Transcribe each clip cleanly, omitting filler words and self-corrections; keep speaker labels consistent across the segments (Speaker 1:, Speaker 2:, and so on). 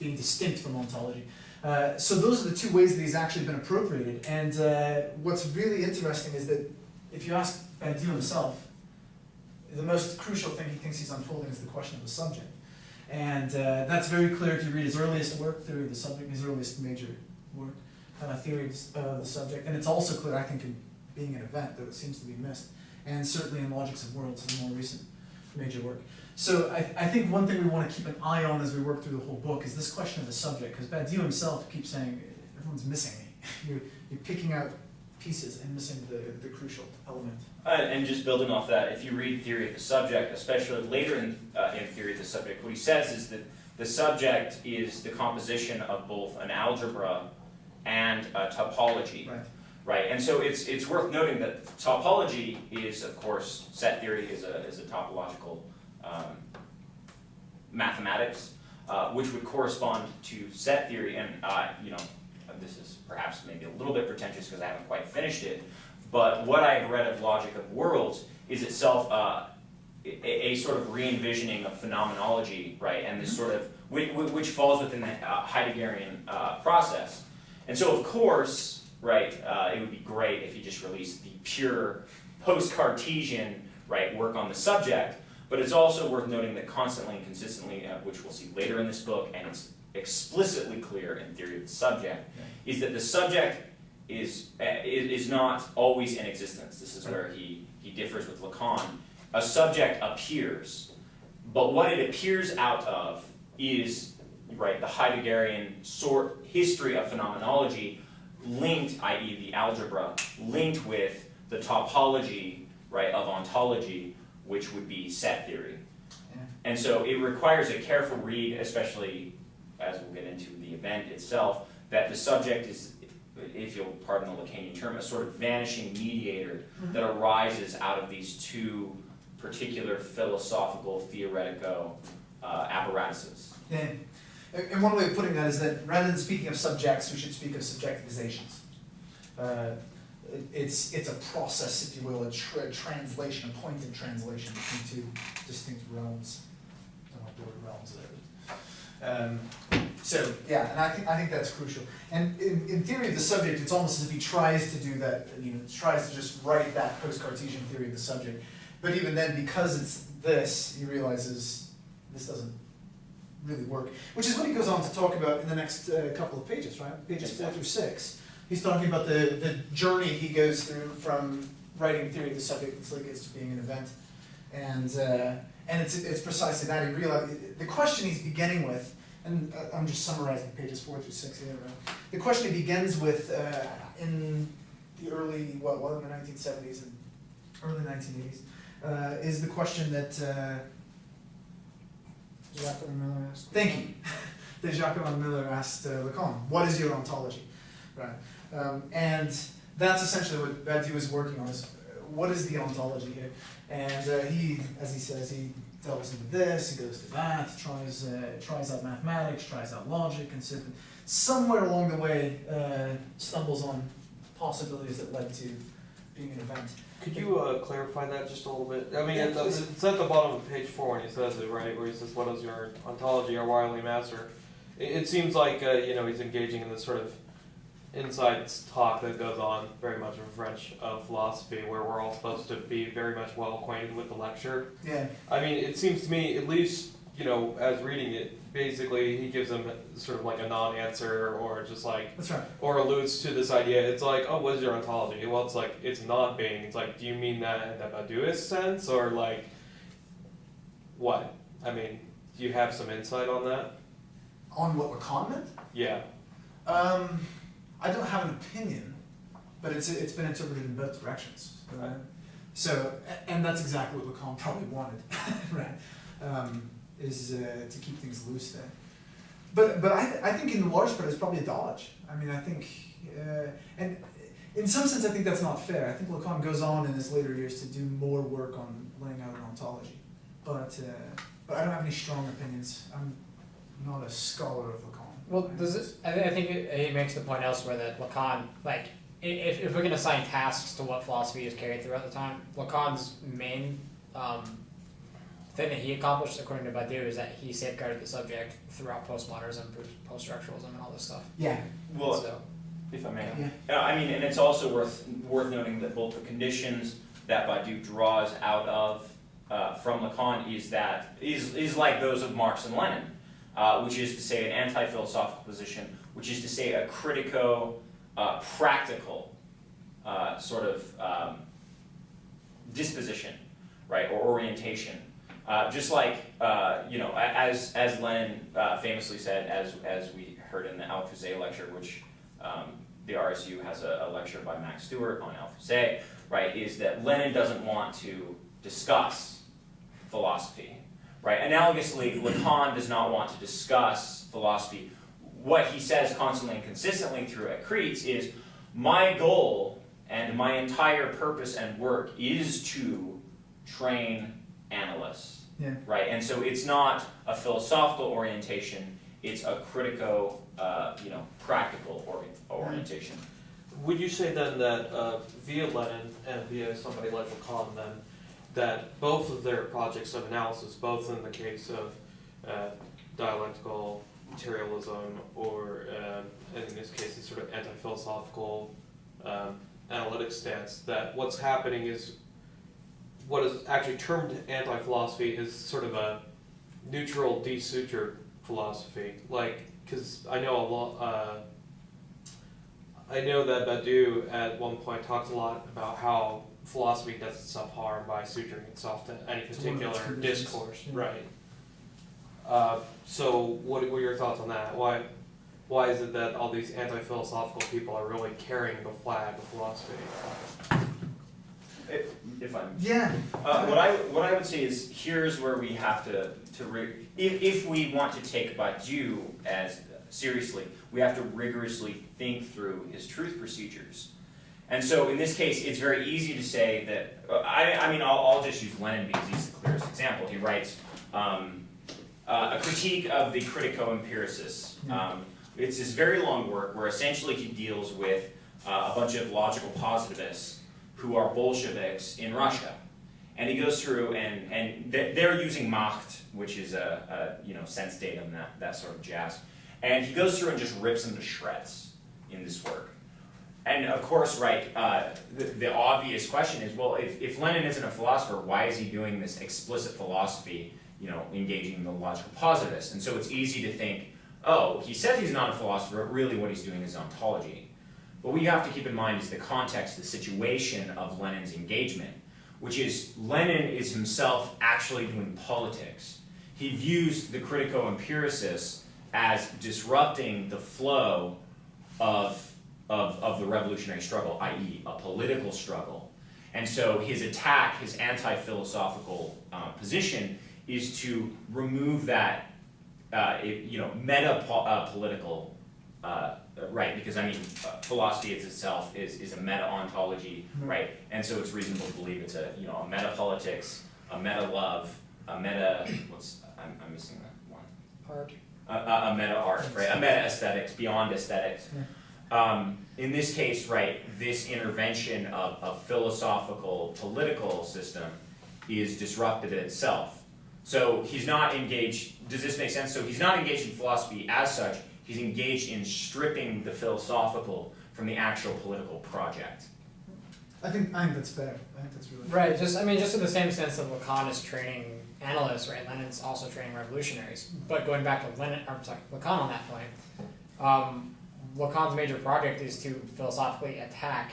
Speaker 1: being distinct from ontology. So those are the two ways that he's actually been appropriated. And what's really interesting is that if you ask Badiou himself, the most crucial thing he thinks he's unfolding is the question of the subject. And that's very clear if you read his earliest work, Theory of the Subject, his earliest major work, Theory of the Subject. And it's also clear, I think, in Being an Event, though it seems to be missed, and certainly in Logics of Worlds, his more recent major work. So I think one thing we want to keep an eye on as we work through the whole book is this question of the subject, because Badiou himself keeps saying, everyone's missing me. You're picking out pieces and missing the crucial element.
Speaker 2: And just building off that, if you read Theory of the Subject, especially later in Theory of the Subject, what he says is that the subject is the composition of both an algebra and a topology. Right, and so it's worth noting that topology is, of course, set theory is a topological mathematics, which would correspond to set theory. And this is perhaps maybe a little bit pretentious because I haven't quite finished it. But what I've read of Logic of Worlds is itself a sort of re-envisioning of phenomenology, right? And this sort of which falls within the Heideggerian process. And so, of course. Right, it would be great if you just released the pure post-Cartesian work on the subject, but it's also worth noting that constantly and consistently, which we'll see later in this book, and it's explicitly clear in Theory of the Subject, is that the subject is not always in existence. This is where he differs with Lacan. A subject appears, but what it appears out of is the Heideggerian history of phenomenology, linked, i.e. the algebra, linked with the topology, of ontology, which would be set theory. Yeah. And so it requires a careful read, especially as we'll get into the event itself, that the subject is, if you'll pardon the Lacanian term, a sort of vanishing mediator that arises out of these two particular philosophical, theoretical apparatuses.
Speaker 1: Yeah. And one way of putting that is that rather than speaking of subjects, we should speak of subjectivizations. It's a process, if you will, a translation, a pointed translation between two distinct realms. I don't like the word realms there. So yeah, and I think that's crucial. And in Theory of the Subject, it's almost as if he tries to do that. Tries to just write that post-Cartesian theory of the subject. But even then, because it's this, he realizes this doesn't really work, which is what he goes on to talk about in the next couple of pages, right? Pages 4 through 6. He's talking about the journey he goes through from writing Theory of the Subject until he gets to being an event, and it's precisely that. He realized the question he's beginning with, and I'm just summarizing pages 4 through 6 here. Right? The question he begins with in the early in the 1970s and early 1980s is the question that. Jacques Miller asked. Thank you. That Jacques Miller asked Lacan, what is your ontology? Right. And that's essentially what Badiou is working on, is what is the ontology here? And he, as he says, he delves into this, he goes to that, tries out mathematics, tries out logic, and somewhere along the way stumbles on possibilities that led to being an event.
Speaker 3: Could you clarify that just a little bit? I mean, it's at the bottom of page 4 when he says it, right? Where he says, "What is your ontology, or wirely master?" It seems like he's engaging in this sort of inside talk that goes on very much in French philosophy, where we're all supposed to be very much well acquainted with the lecture.
Speaker 1: Yeah.
Speaker 3: I mean, it seems to me, at least as reading it, basically he gives them sort of like a non-answer, or just like,
Speaker 1: that's right, or
Speaker 3: alludes to this idea. It's like, oh, what is your ontology? Well, it's like, it's not being. It's like, do you mean that in the Badiouist sense, or like what? I mean, do you have some insight on that?
Speaker 1: On what Lacan meant?
Speaker 3: Yeah.
Speaker 1: I don't have an opinion, but it's been interpreted in both directions. Right? So, and that's exactly what Lacan probably wanted, right? Is to keep things loose there. But I think in the large part it's probably a dodge. I mean, I think, and in some sense I think that's not fair. I think Lacan goes on in his later years to do more work on laying out an ontology. But I don't have any strong opinions. I'm not a scholar of Lacan.
Speaker 4: Well, I think he makes the point elsewhere that Lacan, like, if we're going to assign tasks to what philosophy is carried throughout the time, Lacan's main thing that he accomplished, according to Badiou, is that he safeguarded the subject throughout postmodernism, post-structuralism, and all this stuff.
Speaker 1: Yeah.
Speaker 2: Well,
Speaker 4: So,
Speaker 2: if I may.
Speaker 1: Yeah.
Speaker 2: I mean, and it's also worth noting that both the conditions that Badiou draws out of from Lacan is like those of Marx and Lenin, which is to say an anti-philosophical position, which is to say a critico-practical sort of disposition, right, or orientation. Just like as Lenin famously said, as we heard in the Althusser lecture, which the RSU has a lecture by Max Stewart on Althusser, right, is that Lenin doesn't want to discuss philosophy, right? Analogously, Lacan does not want to discuss philosophy. What he says constantly and consistently through Creeds is, my goal and my entire purpose and work is to train analysts,
Speaker 1: Yeah.
Speaker 2: right? And so it's not a philosophical orientation, it's a critico, practical orientation.
Speaker 3: Would you say then that via Lenin and via somebody like Lacan then, that both of their projects of analysis, both in the case of dialectical materialism or in this case, this sort of anti-philosophical analytic stance, that what's happening is what is actually termed anti-philosophy is sort of a neutral, desutured philosophy. Like, because I know I know that Badiou at one point talks a lot about how philosophy does itself harm by suturing itself to any particular discourse,
Speaker 1: yeah.
Speaker 3: right? So what were your thoughts on that? Why is it that all these anti-philosophical people are really carrying the flag of philosophy?
Speaker 2: If I'm
Speaker 1: Yeah.
Speaker 2: what I would say is, here's where we have to if we want to take Badiou as seriously, we have to rigorously think through his truth procedures. And so in this case, it's very easy to say that, I'll just use Lenin because he's the clearest example. He writes a critique of the critico-empiricists. It's this very long work where essentially he deals with a bunch of logical positivists who are Bolsheviks in Russia. And he goes through and they're using Macht, which is a sense datum, that sort of jazz. And he goes through and just rips them to shreds in this work. And of course, right, the obvious question is, well, if Lenin isn't a philosopher, why is he doing this explicit philosophy, engaging the logical positivists? And so it's easy to think, oh, he says he's not a philosopher, but really what he's doing is ontology. But what you have to keep in mind is the context, the situation of Lenin's engagement, which is Lenin is himself actually doing politics. He views the critico-empiricists as disrupting the flow of the revolutionary struggle, i.e. a political struggle. And so his attack, his anti-philosophical position is to remove that meta-political, right, because philosophy itself is a meta-ontology, right, and so it's reasonable to believe it's a meta-politics, a meta-love, a meta, I'm missing that one.
Speaker 4: art.
Speaker 2: A meta-art, right, a meta-aesthetics, beyond aesthetics. In this case, right, this intervention of a philosophical political system is disruptive in itself. So he's not engaged, does this make sense? So he's not engaged in philosophy as such, he's engaged in stripping the philosophical from the actual political project.
Speaker 1: I think that's fair. I think that's really
Speaker 4: Right, just in the same sense that Lacan is training analysts, right? Lenin's also training revolutionaries. But going back to Lacan on that point, Lacan's major project is to philosophically attack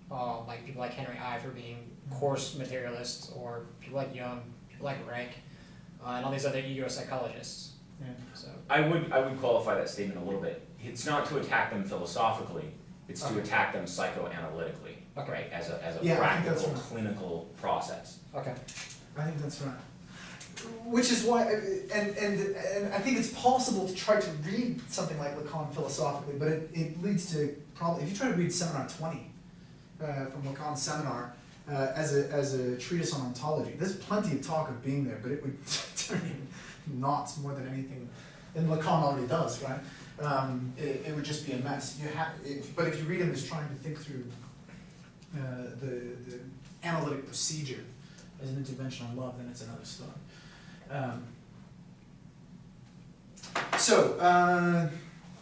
Speaker 4: people like Henry I for being coarse materialists, or people like Jung, people like Reich, and all these other ego psychologists.
Speaker 1: Yeah.
Speaker 4: So
Speaker 2: I would qualify that statement a little bit. It's not to attack them philosophically, it's to attack them psychoanalytically, right? As a practical, clinical process.
Speaker 4: okay.
Speaker 1: I think that's right. Which is why, and I think it's possible to try to read something like Lacan philosophically, but it leads to probably, if you try to read Seminar 20 from Lacan's Seminar as a treatise on ontology, there's plenty of talk of being there, but it would turn in knots more than anything, and Lacan already does, right? It would just be a mess. But if you read him as trying to think through the analytic procedure as an intervention on love, then it's another story. So,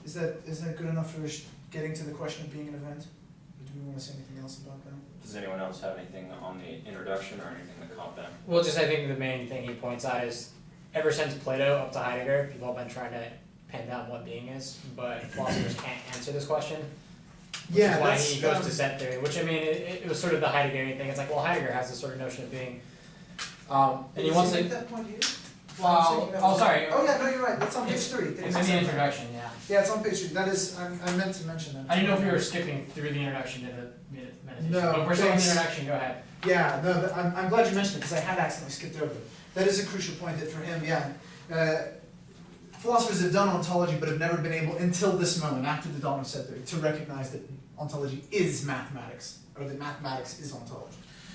Speaker 1: is that good enough for getting to the question of being an event? Or do we want to say anything else about that?
Speaker 2: Does anyone else have anything on the introduction or anything that caught them?
Speaker 4: Well, just I think the main thing he points out is ever since Plato up to Heidegger, people have been trying to pin down what being is, but philosophers can't answer this question. Which is why he goes to set theory, which I mean, it was sort of the Heideggerian thing. It's like, well, Heidegger has this sort of notion of being, and he wants to.
Speaker 1: that point here?
Speaker 4: Well, oh, sorry.
Speaker 1: Oh yeah, no, you're right. That's on page 3.
Speaker 4: It's in the introduction, yeah.
Speaker 1: Yeah, it's on page 3. That is, I meant to mention that.
Speaker 4: I didn't know if we were skipping through the introduction to the meditation.
Speaker 1: No,
Speaker 4: But if we're still in the
Speaker 1: thanks.
Speaker 4: introduction, go ahead.
Speaker 1: Yeah, no, I'm glad you mentioned it because I had accidentally skipped over it. That is a crucial point that for him, philosophers have done ontology but have never been able, until this moment, after the dawn of set theory, to recognize that ontology is mathematics, or that mathematics is ontology.